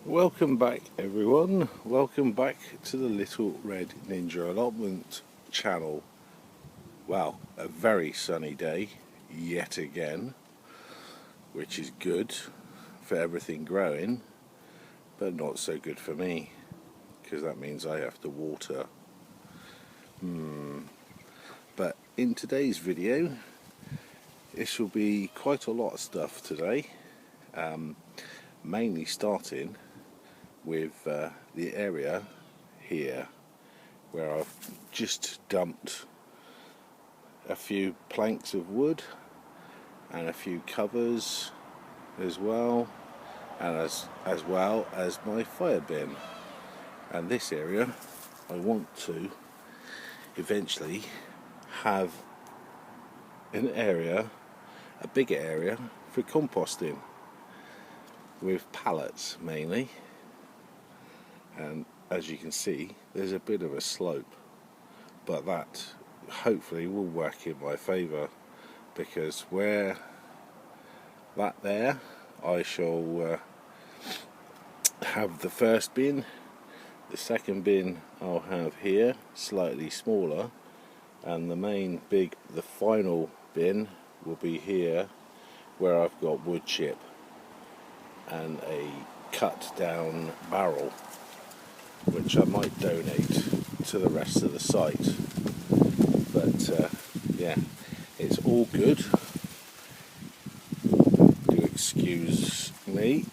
Welcome back everyone, welcome back to the Little Red Ninja Allotment channel. Well, a very sunny day yet again, which is good for everything growing, but not so good for me, because that means I have to water. But in today's video, this will be quite a lot of stuff today, mainly starting with the area here where I've just dumped a few planks of wood and a few covers as well, and as well as my fire bin. And this area I want to eventually have an area, a bigger area for composting with pallets mainly. And as you can see, there's a bit of a slope, but that hopefully will work in my favour, because where that there, I shall have the first bin. The second bin I'll have here, slightly smaller, and the final bin will be here, where I've got wood chip and a cut down barrel, which I might donate to the rest of the site. But yeah, it's all good. Do excuse me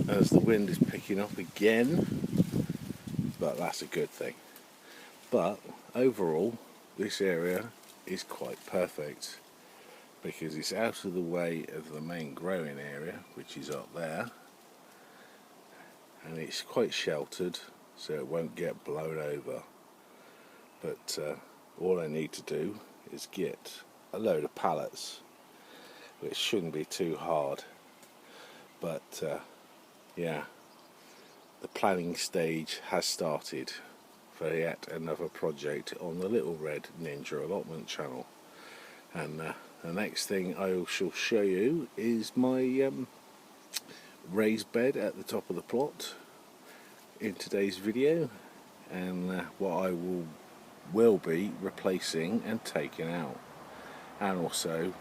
as the wind is picking up again, but that's a good thing. But overall, this area is quite perfect, because it's out of the way of the main growing area, which is up there, and it's quite sheltered, so it won't get blown over. But all I need to do is get a load of pallets, which shouldn't be too hard. But yeah, the planning stage has started for yet another project on the Little Red Ninja Allotment channel. And the next thing I shall show you is my raised bed at the top of the plot in today's video, and what I will be replacing and taking out. And also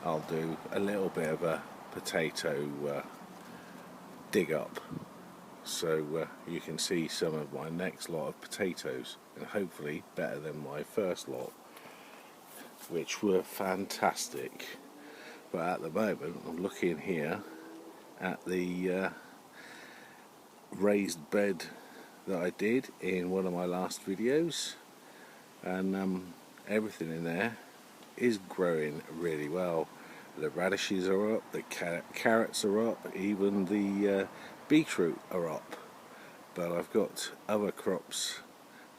I'll do a little bit of a potato dig up, so you can see some of my next lot of potatoes, and hopefully better than my first lot, which were fantastic. But at the moment I'm looking here at the raised bed that I did in one of my last videos, and everything in there is growing really well. The radishes are up, the carrots are up, even the beetroot are up. But I've got other crops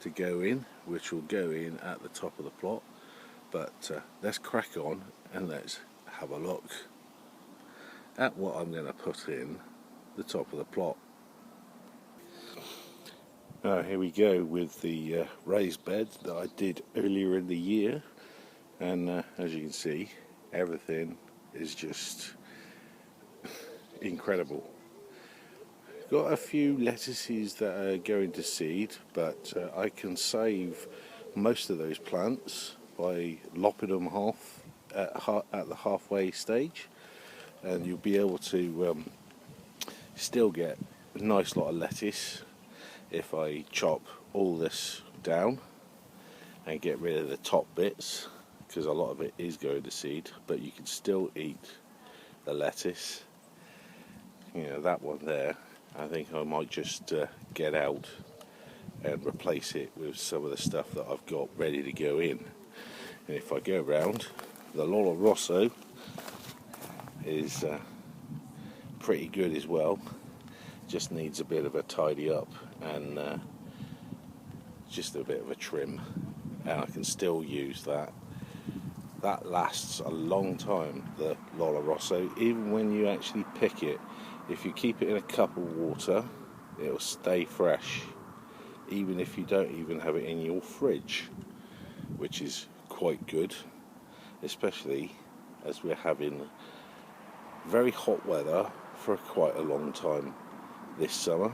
to go in, which will go in at the top of the plot. But let's crack on and let's have a look at what I'm going to put in the top of the plot. Here we go with the raised bed that I did earlier in the year, and as you can see, everything is just incredible. Got a few lettuces that are going to seed, but I can save most of those plants by lopping them off at the halfway stage, and you'll be able to still get a nice lot of lettuce if I chop all this down and get rid of the top bits, because a lot of it is going to seed, but you can still eat the lettuce. You know, that one there, I think I might just get out and replace it with some of the stuff that I've got ready to go in. And if I go around, the Lola Rosso is pretty good as well, just needs a bit of a tidy up and just a bit of a trim, and I can still use that. That lasts a long time, the Lola Rosso, even when you actually pick it. If you keep it in a cup of water, it'll stay fresh, even if you don't even have it in your fridge, which is quite good, especially as we're having very hot weather for quite a long time. this summer.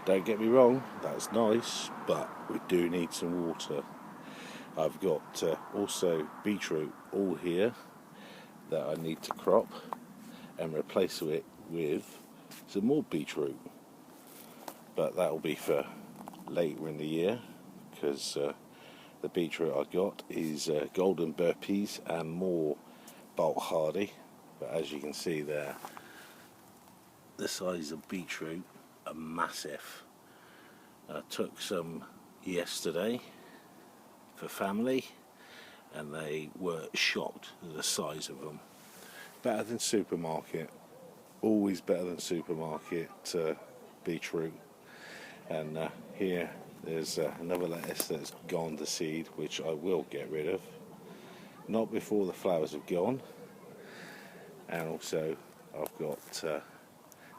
Don't get me wrong, that's nice, but we do need some water. I've got also beetroot all here that I need to crop and replace it with some more beetroot, but that will be for later in the year, because the beetroot I got is golden burpees and more bolt hardy. But as you can see there, the size of beetroot are massive. I took some yesterday for family and they were shocked at the size of them. Better than supermarket, always better than supermarket beetroot. And here there's another lettuce that's gone to seed, which I will get rid of, not before the flowers have gone. And also I've got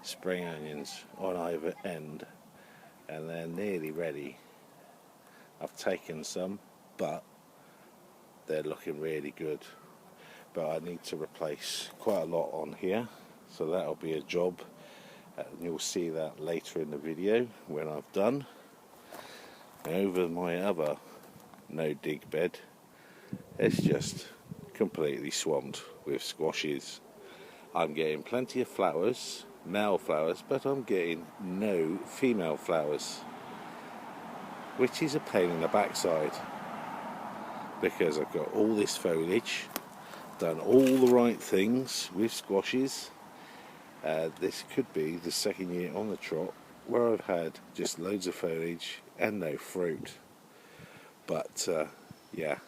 spring onions on either end, and they're nearly ready. I've taken some, but they're looking really good. But I need to replace quite a lot on here, so that'll be a job, and you'll see that later in the video when I've done. Over my other no dig bed, it's just completely swamped with squashes. I'm getting plenty of flowers, male flowers, but I'm getting no female flowers, which is a pain in the backside, because I've got all this foliage, done all the right things with squashes. This could be the second year on the trot where I've had just loads of foliage and no fruit. But yeah,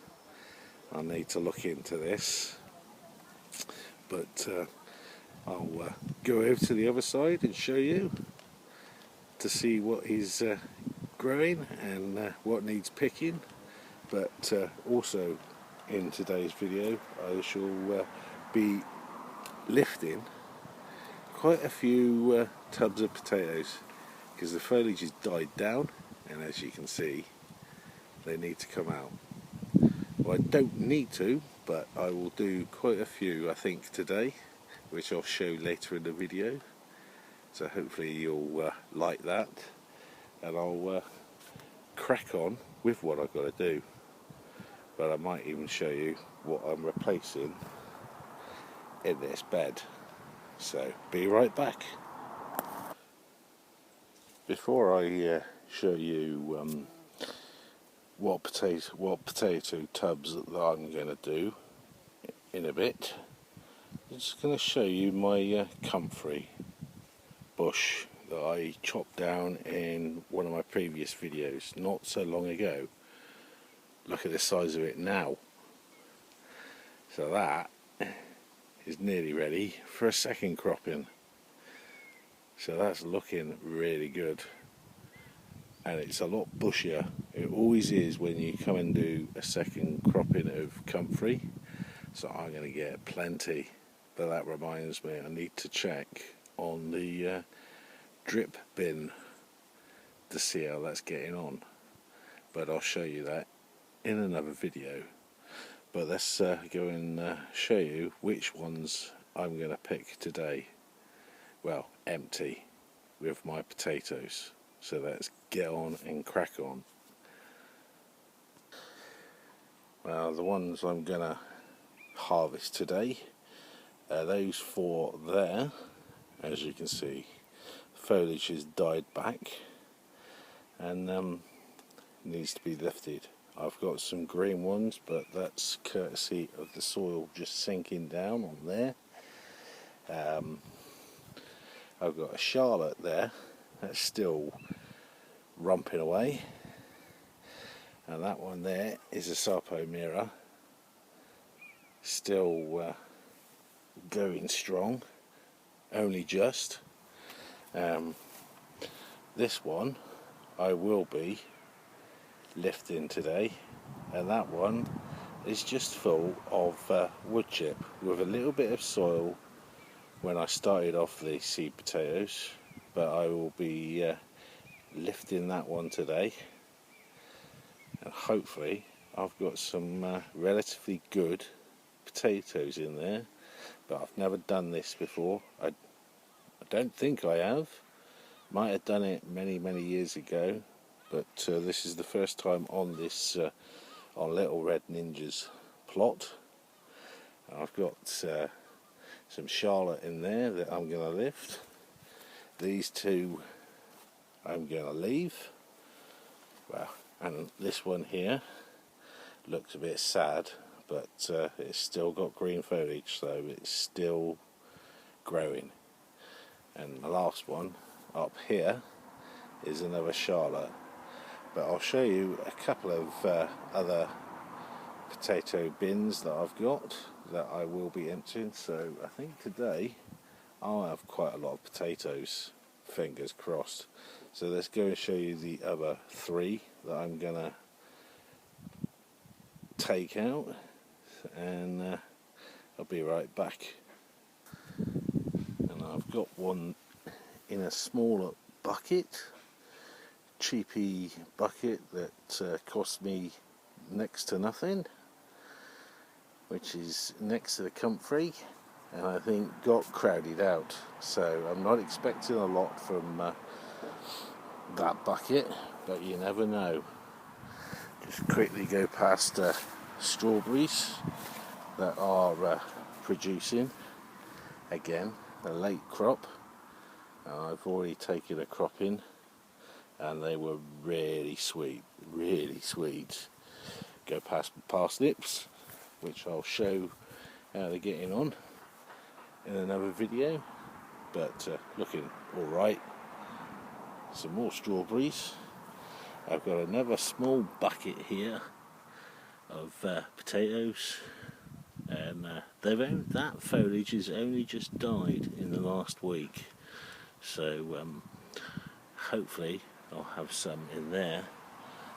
I need to look into this. But I'll go over to the other side and show you to see what is growing and what needs picking. But also in today's video I shall be lifting quite a few tubs of potatoes, because the foliage has died down, and as you can see they need to come out. Well, I don't need to, but I will do quite a few I think today, which I'll show later in the video, so hopefully you'll like that, and I'll crack on with what I've got to do. But I might even show you what I'm replacing in this bed, so be right back. Before I show you what potato tubs that I'm going to do in a bit, I'm just going to show you my comfrey bush that I chopped down in one of my previous videos not so long ago. Look at the size of it now. So that is nearly ready for a second cropping. So that's looking really good, and it's a lot bushier. It always is when you come and do a second cropping of comfrey, so I'm going to get plenty. But that reminds me, I need to check on the drip bin to see how that's getting on, but I'll show you that in another video. But let's go and show you which ones I'm going to pick today. Well, empty with my potatoes. So let's get on and crack on. Well, the ones I'm going to harvest today are those four there. As you can see, foliage has died back and needs to be lifted. I've got some green ones, but that's courtesy of the soil just sinking down on there. I've got a Charlotte there that's still rumping away, and that one there is a Sarpomira, still going strong, only just. This one I will be lifting today, and that one is just full of wood chip with a little bit of soil when I started off the seed potatoes, but I will be lifting that one today, and hopefully I've got some relatively good potatoes in there. But I've never done this before. I don't think I have, Might have done it many years ago, but this is the first time on this on Little Red Ninja's plot. I've got some Charlotte in there that I'm going to lift. These two I'm going to leave. Well, and this one here looks a bit sad, but it's still got green foliage, so it's still growing. And the last one up here is another Charlotte. But I'll show you a couple of other potato bins that I've got that I will be emptying. So I think today I'll have quite a lot of potatoes, fingers crossed. So let's go and show you the other three that I'm gonna take out, and I'll be right back. And I've got one in a smaller bucket, cheapy bucket that cost me next to nothing, which is next to the comfrey, and I think got crowded out, so I'm not expecting a lot from that bucket, but you never know. Just quickly go past strawberries that are producing again, a late crop. I've already taken a crop in, and they were really sweet. Go past the parsnips, which I'll show how they're getting on in another video, but looking alright. Some more strawberries. I've got another small bucket here of potatoes, and that foliage has only just died in the last week, so hopefully I'll have some in there.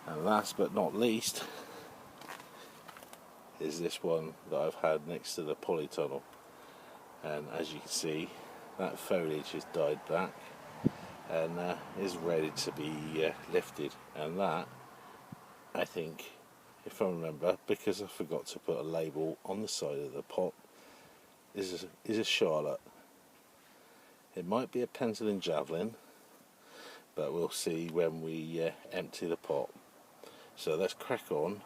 And last but not least is this one that I've had next to the Polytunnel, and as you can see, that foliage has died back and is ready to be lifted. And that, I think, if I remember, because I forgot to put a label on the side of the pot, is a Charlotte. It might be a pencil and javelin, but we'll see when we empty the pot. So let's crack on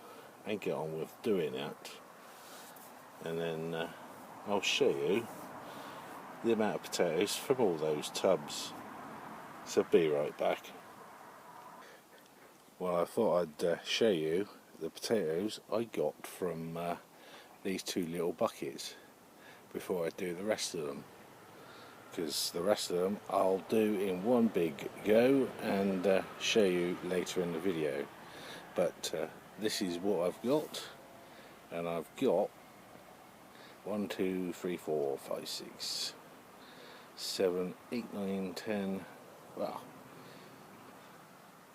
and get on with doing it, and then I'll show you the amount of potatoes from all those tubs. So be right back. Well, I thought I'd show you the potatoes I got from these two little buckets before I do the rest of them, because the rest of them I'll do in one big go and show you later in the video. But this is what I've got, and I've got 1, 2, 3, 4, 5, 6, 7, 8, 9, 10. Well,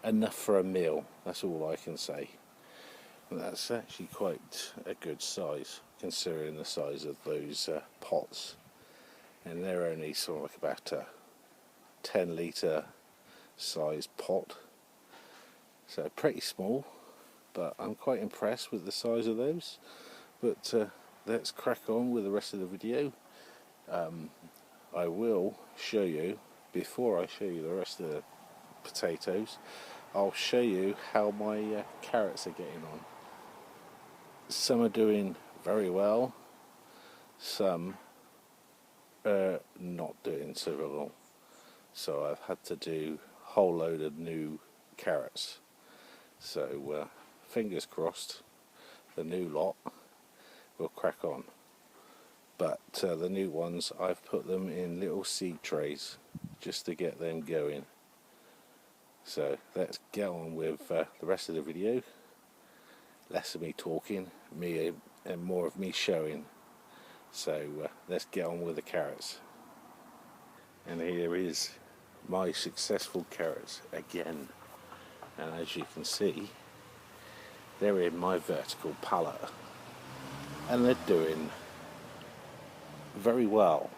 enough for a meal, that's all I can say. And that's actually quite a good size, considering the size of those pots. And they're only sort of like about a 10 litre size pot. So pretty small, but I'm quite impressed with the size of those. But let's crack on with the rest of the video. I will show you, before I show you the rest of the potatoes, I'll show you how my carrots are getting on. Some are doing very well, some are not doing so well. So I've had to do a whole load of new carrots. So fingers crossed the new lot will crack on. But the new ones, I've put them in little seed trays just to get them going. So let's get on with the rest of the video. Less of me talking, and more of me showing. So let's get on with the carrots. And here is my successful carrots again. And as you can see, they're in my vertical pallet, and they're doing very well.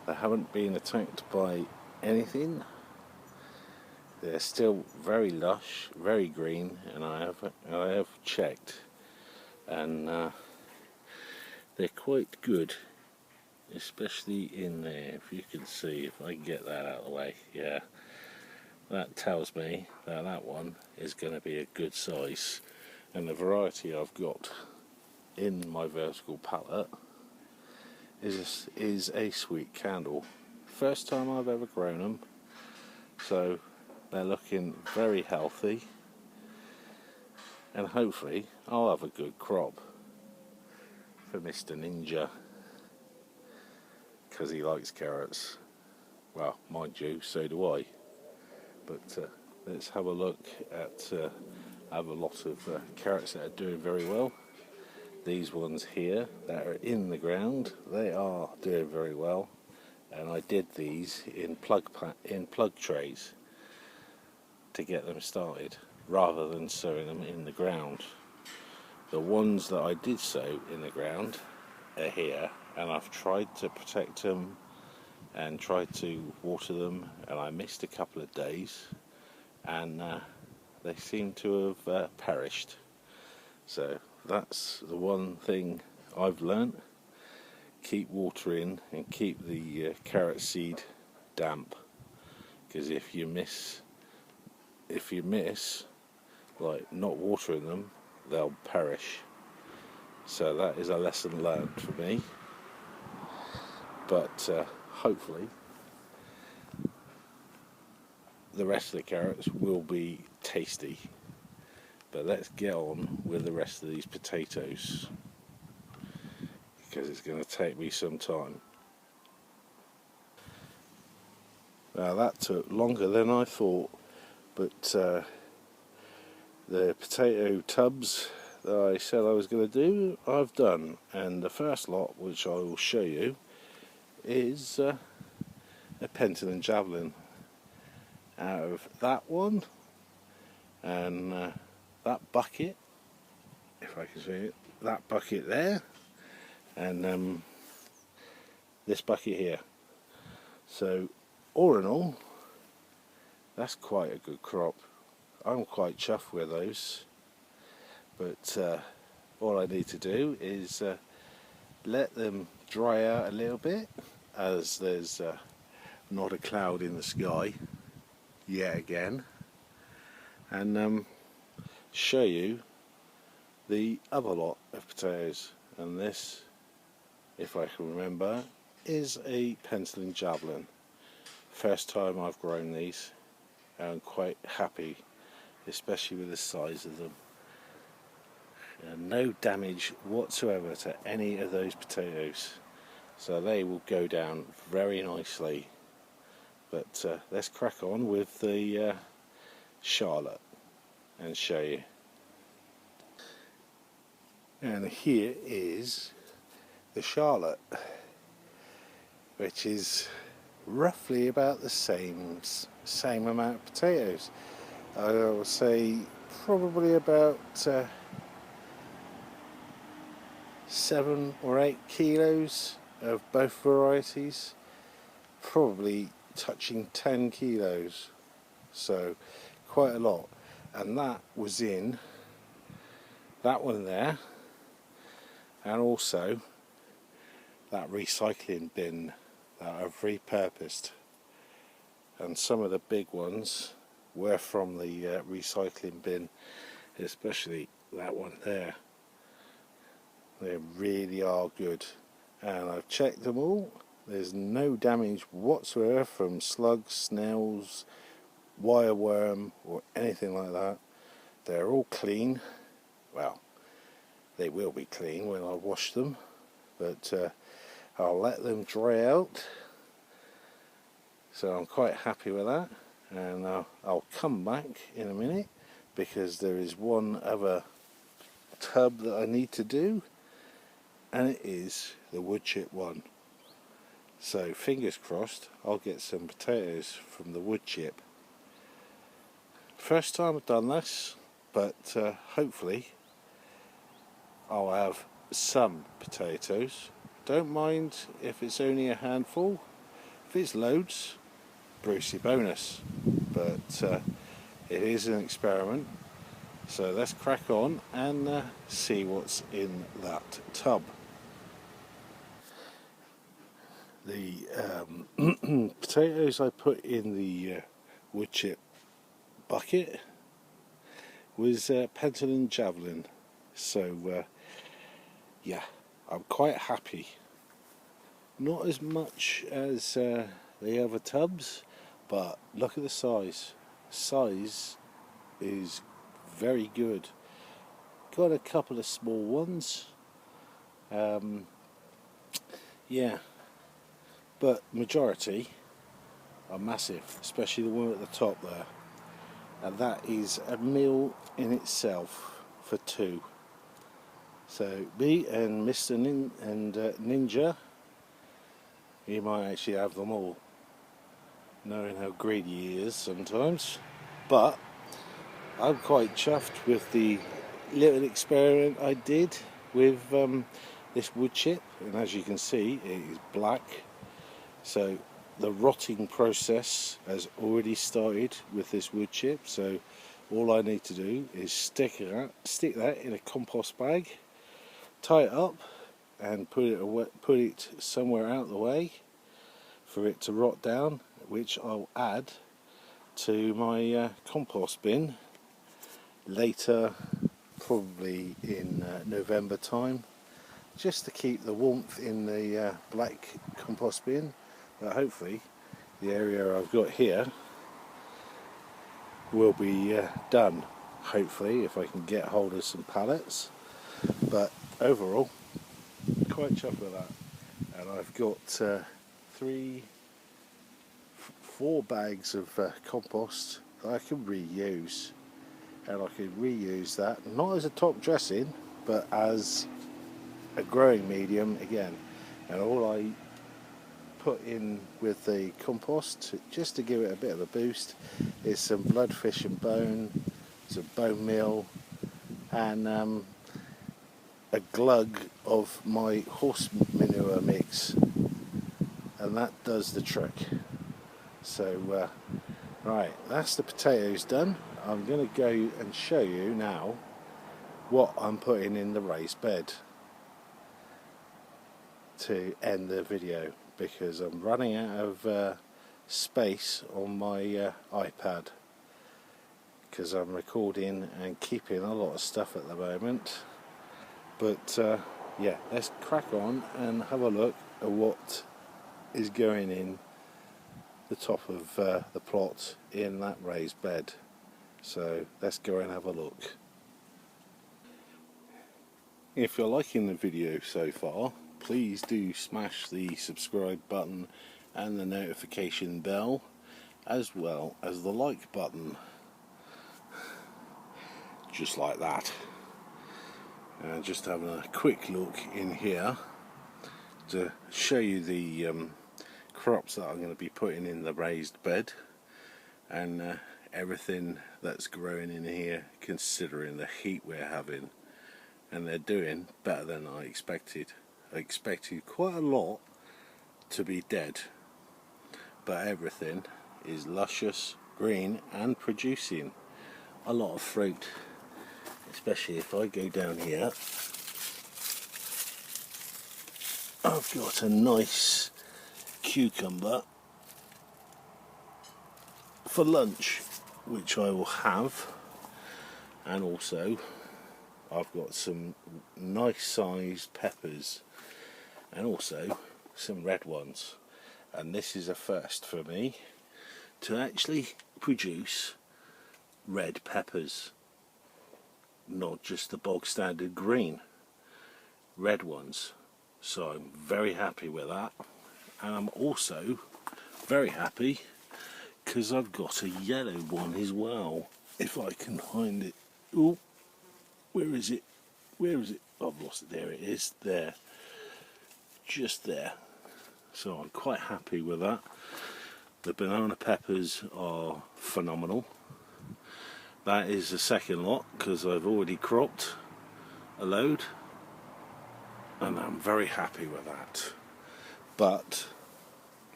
They haven't been attacked by anything. They're still very lush, very green, and I have checked, and they're quite good, especially in there. If you can see, if I can get that out of the way, yeah, that tells me that that one is going to be a good size, and the variety I've got in my vertical pallet is a sweet candle. First time I've ever grown them, so they're looking very healthy, and hopefully I'll have a good crop for Mr. Ninja, because he likes carrots. Well, mind you, so do I. But let's have a look at I have a lot of carrots that are doing very well. These ones here that are in the ground, they are doing very well, and I did these in plug trays to get them started rather than sowing them in the ground. The ones that I did sow in the ground are here, and I've tried to protect them and tried to water them, and I missed a couple of days, and they seem to have perished. So that's the one thing I've learnt: keep watering and keep the carrot seed damp, because if you miss like not watering them, they'll perish. So that is a lesson learned for me, but hopefully the rest of the carrots will be tasty. But let's get on with the rest of these potatoes, because it's going to take me some time. Now that took longer than I thought, but the potato tubs that I said I was going to do, I've done. And the first lot, which I will show you, is a Pentland Javelin out of that one, and that bucket, if I can see it, that bucket there, and this bucket here. So all in all, that's quite a good crop. I'm quite chuffed with those, but all I need to do is let them dry out a little bit, as there's not a cloud in the sky yet again, and show you the other lot of potatoes. And this, if I can remember, is a Pentland Javelin. First time I've grown these, and I'm quite happy, especially with the size of them. No damage whatsoever to any of those potatoes, so they will go down very nicely. But let's crack on with the Charlotte and show you. And here is the Charlotte, which is roughly about the same amount of potatoes. I will say probably about 7 or 8 kilos of both varieties, probably touching 10 kilos, so quite a lot. And that was in that one there, and also that recycling bin that I've repurposed. And some of the big ones were from the recycling bin, especially that one there. They really are good, and I've checked them all. There's no damage whatsoever from slugs, snails, wireworm or anything like that. They're all clean. Well, they will be clean when I wash them, but I'll let them dry out. So I'm quite happy with that, and I'll come back in a minute, because there is one other tub that I need to do, and it is the wood chip one. So fingers crossed I'll get some potatoes from the wood chip. First time I've done this, but hopefully I'll have some potatoes. Don't mind if it's only a handful. If it's loads, Brucey bonus. But it is an experiment, so let's crack on and see what's in that tub. The potatoes I put in the wood chip bucket was Pentland Javelin. So yeah, I'm quite happy. Not as much as the other tubs, but look at the size. Size is very good. Got a couple of small ones. Yeah, but majority are massive, especially the one at the top there. And that is a meal in itself for two. So me and Mr. Ninja, he might actually have them all, knowing how greedy he is sometimes. But I'm quite chuffed with the little experiment I did with this wood chip, and as you can see, it is black. So the rotting process has already started with this wood chip. So all I need to do is stick that in a compost bag, tie it up, and put it somewhere out of the way for it to rot down, which I'll add to my compost bin later, probably in November time, just to keep the warmth in the black compost bin. But hopefully the area I've got here will be done, hopefully, if I can get hold of some pallets. But overall, quite chuffed with that. And I've got 4 bags of compost that I can reuse. And I can reuse that, not as a top dressing, but as a growing medium again. And all I put in with the compost, just to give it a bit of a boost, is some bloodfish and bone, some bone meal, and a glug of my horse manure mix, and that does the trick. So right, that's the potatoes done. I'm going to go and show you now what I'm putting in the raised bed to end the video, because I'm running out of space on my iPad, because I'm recording and keeping a lot of stuff at the moment. But yeah, let's crack on and have a look at what is going in the top of the plot in that raised bed. So let's go and have a look. If you're liking the video so far, please do smash the subscribe button and the notification bell, as well as the like button, just like that. And just having a quick look in here to show you the crops that I'm going to be putting in the raised bed, and everything that's growing in here, considering the heat we're having. And they're doing better than I expected. I expected quite a lot to be dead, but everything is luscious, green, and producing a lot of fruit. Especially if I go down here, I've got a nice cucumber for lunch, which I will have, and also I've got some nice sized peppers, and also some red ones. And this is a first for me to actually produce red peppers, not just the bog standard green, red ones. So I'm very happy with that. And I'm also very happy because I've got a yellow one as well, if I can find it. Oh, where is it? Where is it? I've lost it. There it is. There. Just there. So I'm quite happy with that. The banana peppers are phenomenal. That is the second lot, because I've already cropped a load, and I'm very happy with that. But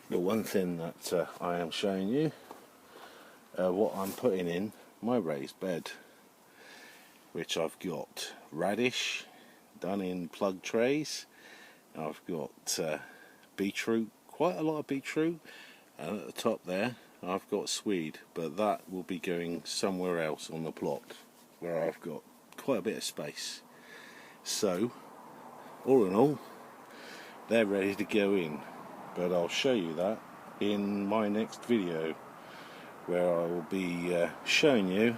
the one thing that I am showing you, what I'm putting in my raised bed, which I've got radish done in plug trays. I've got beetroot, quite a lot of beetroot, and at the top there I've got swede, but that will be going somewhere else on the plot where I've got quite a bit of space. So all in all, they're ready to go in, but I'll show you that in my next video, where I will be showing you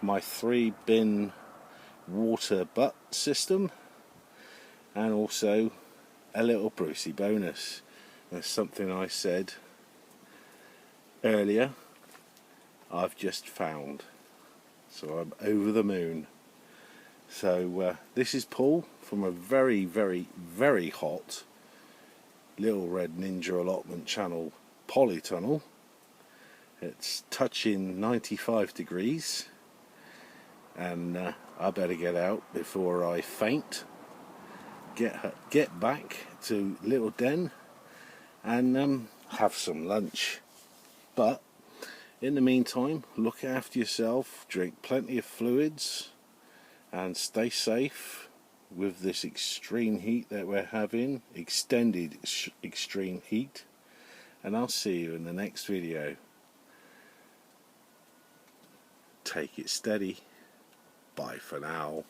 my 3-bin water butt system, and also a little Brucey bonus. That's something I said earlier I've just found, so I'm over the moon. So this is Paul from a very, very, very hot Little Red Ninja allotment channel, Polytunnel. It's touching 95 degrees, and I better get out before I faint. Get back to Little Den and have some lunch. But in the meantime, look after yourself, drink plenty of fluids, and stay safe with this extreme heat that we're having, extended extreme heat. And I'll see you in the next video. Take it steady. Bye for now.